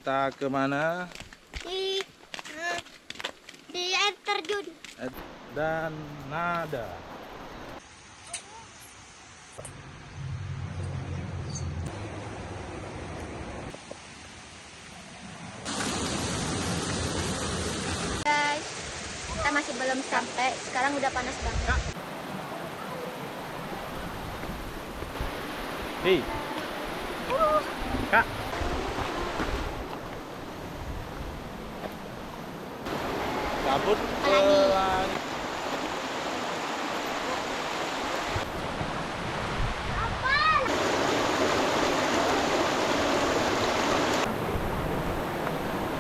Kita kemana? Di air terjun. Dan nada. Guys, kita masih belum sampai. Sekarang udah panas banget. Hei, Kak. Kabut ke langit.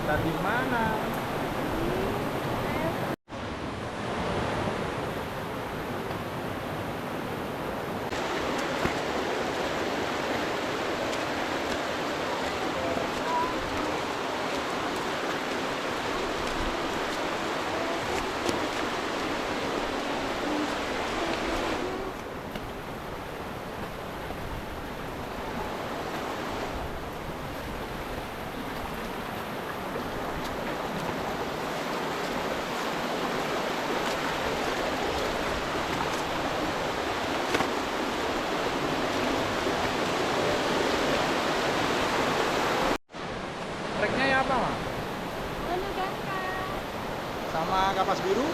Kita di mana? Treknya ya apa, Mak? Sama kapas biru?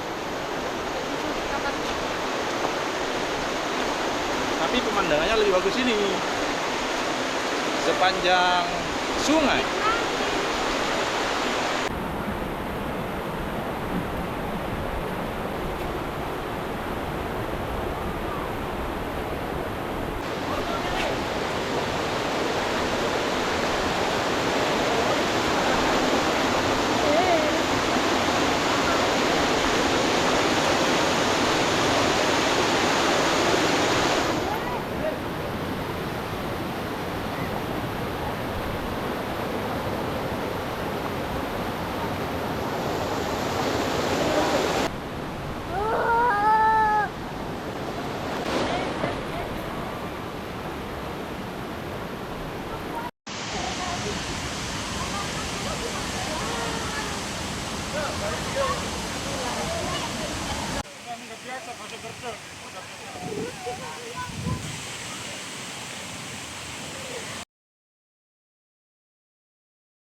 Tapi pemandangannya lebih bagus ini. Sepanjang sungai.